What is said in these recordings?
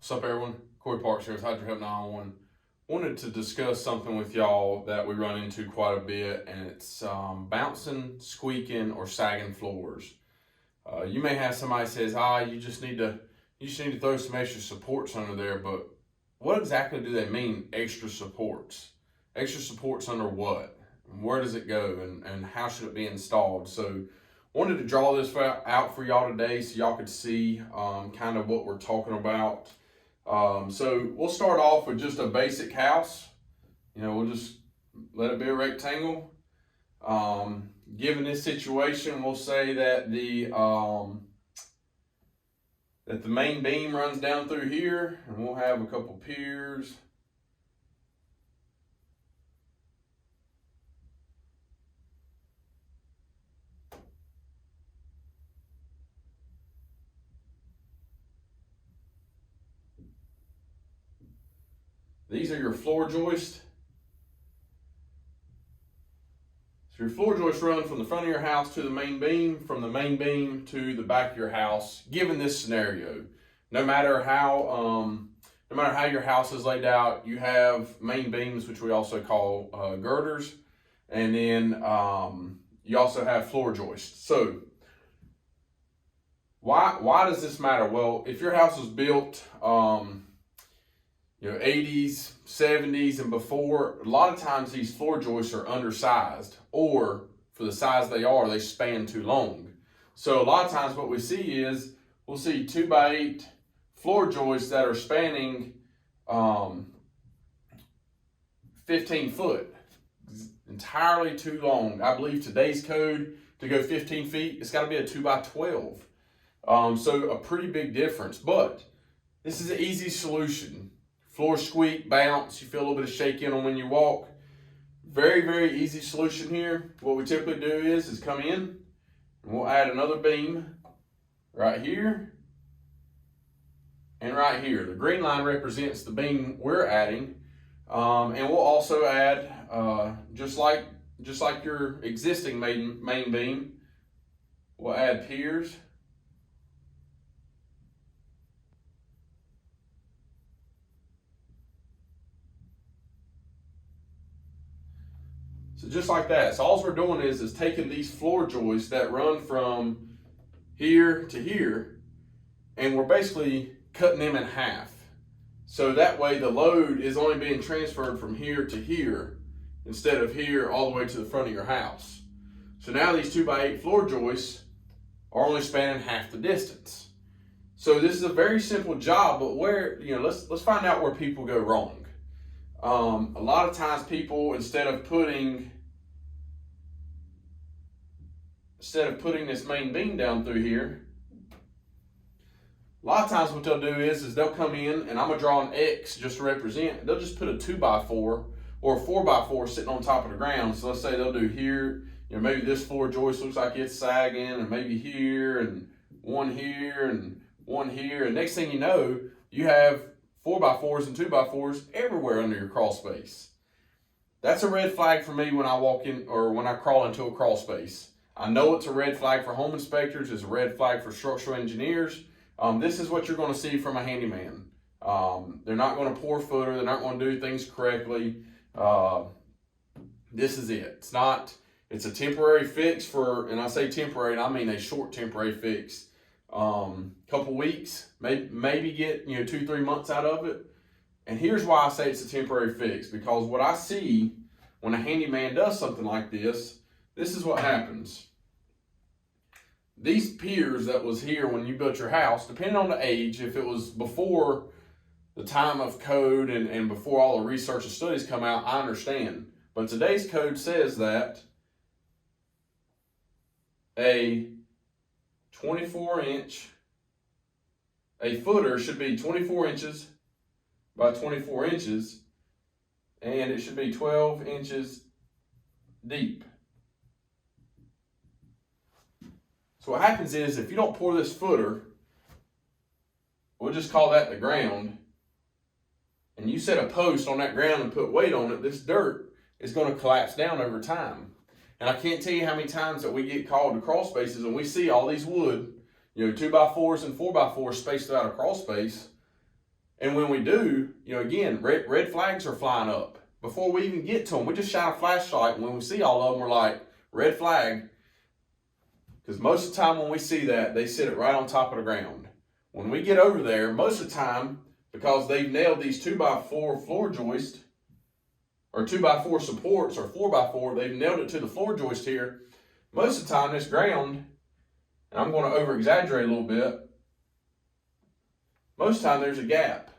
What's up, everyone? Corey Parks here with Hydro Help 911. Wanted to discuss something with y'all that we run into quite a bit, and it's bouncing, squeaking, or sagging floors. You may have somebody says, you just need to throw some extra supports under there, but what exactly do they mean, extra supports? Extra supports under what? Where does it go, and how should it be installed? So wanted to draw this out for y'all today so y'all could see kind of what we're talking about. So we'll start off with just a basic house. We'll just let it be a rectangle. Given this situation, we'll say that the main beam runs down through here, and we'll have a couple piers. These are your floor joists. So your floor joists run from the front of your house to the main beam, from the main beam to the back of your house, given this scenario. No matter how your house is laid out, you have main beams, which we also call girders, and then you also have floor joists. So why does this matter? Well, if your house was built 80s, 70s, and before, a lot of times these floor joists are undersized, or for the size they are, they span too long. So a lot of times what we see is, we'll see 2x8 floor joists that are spanning 15 foot. It's entirely too long. I believe today's code, to go 15 feet, it's got to be a 2x12. So a pretty big difference, but this is an easy solution. Floor squeak, bounce, you feel a little bit of shaking on when you walk. Very, very easy solution here. What we typically do is come in, and we'll add another beam right here and right here. The green line represents the beam we're adding, and we'll also add, just like your existing main beam, we'll add piers. So just like that. So all we're doing is taking these floor joists that run from here to here, and we're basically cutting them in half. So that way the load is only being transferred from here to here instead of here all the way to the front of your house. So now these 2x8 floor joists are only spanning half the distance. So this is a very simple job, but let's find out where people go wrong. A lot of times people, instead of putting this main beam down through here, a lot of times what they'll do is they'll come in, and I'm gonna draw an X just to represent. They'll just put a 2x4 or a 4x4 sitting on top of the ground. So let's say they'll do here, maybe this floor joist looks like it's sagging, and maybe here, and one here, and one here, and next thing you know, you have 4x4s and 2x4s everywhere under your crawl space. That's a red flag for me when I walk in, or when I crawl into a crawl space. I know it's a red flag for home inspectors, it's a red flag for structural engineers. This is what you're going to see from a handyman. They're not going to pour footer, they're not going to do things correctly. This is it. It's a temporary fix and I say temporary, and I mean a short temporary fix. Couple weeks, maybe get 2-3 months out of it. And here's why I say it's a temporary fix, because what I see when a handyman does something like this is what happens. These piers that was here when you built your house, depending on the age, if it was before the time of code and before all the research and studies come out, I understand. But today's code says that a footer should be 24 inches by 24 inches, and it should be 12 inches deep. So what happens is, if you don't pour this footer, we'll just call that the ground, and you set a post on that ground and put weight on it, this dirt is going to collapse down over time. And I can't tell you how many times that we get called to crawl spaces and we see all these wood, 2x4s and 4x4s spaced out a crawl space. And when we do, again, red flags are flying up. Before we even get to them, we just shine a flashlight, and when we see all of them, we're like, red flag. Because most of the time when we see that, they sit it right on top of the ground. When we get over there, most of the time, because they've nailed these 2x4 floor joists, or 2x4 supports, or 4x4, they've nailed it to the floor joist here. Most of the time, this ground, and I'm going to over-exaggerate a little bit, most of the time there's a gap.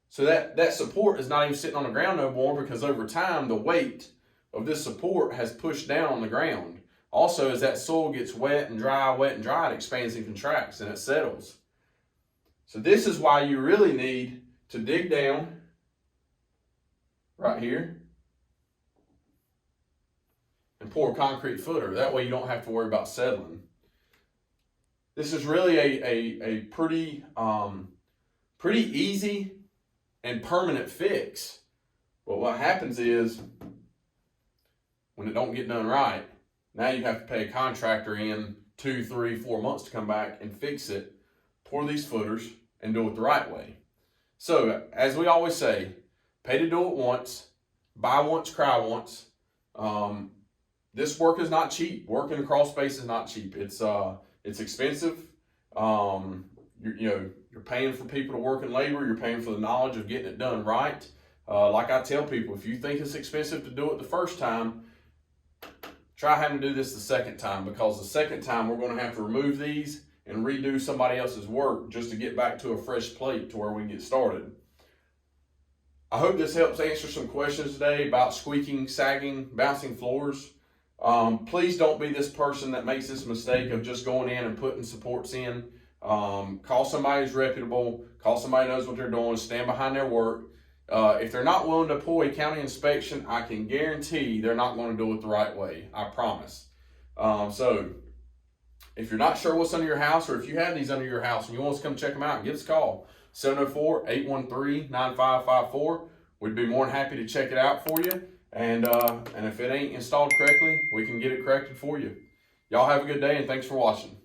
So that support is not even sitting on the ground no more, because over time, the weight of this support has pushed down on the ground. Also, as that soil gets wet and dry, it expands and contracts, and it settles. So this is why you really need to dig down right here and pour a concrete footer. That way you don't have to worry about settling. This is really a pretty easy and permanent fix. But what happens is, when it don't get done right, now you have to pay a contractor in 2, 3, 4 months to come back and fix it, pour these footers, and do it the right way. So, as we always say, pay to do it once, buy once, cry once. This work is not cheap. Working a crawl space is not cheap. It's expensive. You're paying for people to work in labor. You're paying for the knowledge of getting it done right. Like I tell people, if you think it's expensive to do it the first time, try having to do this the second time, because the second time we're going to have to remove these and redo somebody else's work just to get back to a fresh plate to where we can get started. I hope this helps answer some questions today about squeaking, sagging, bouncing floors. Please don't be this person that makes this mistake of just going in and putting supports in. Call somebody who's reputable, call somebody who knows what they're doing, stand behind their work. If they're not willing to pull a county inspection, I can guarantee they're not going to do it the right way. I promise. So if you're not sure what's under your house, or if you have these under your house and you want us to come check them out, give us a call. 704-813-9554. We'd be more than happy to check it out for you. And if it ain't installed correctly, we can get it corrected for you. Y'all have a good day, and thanks for watching.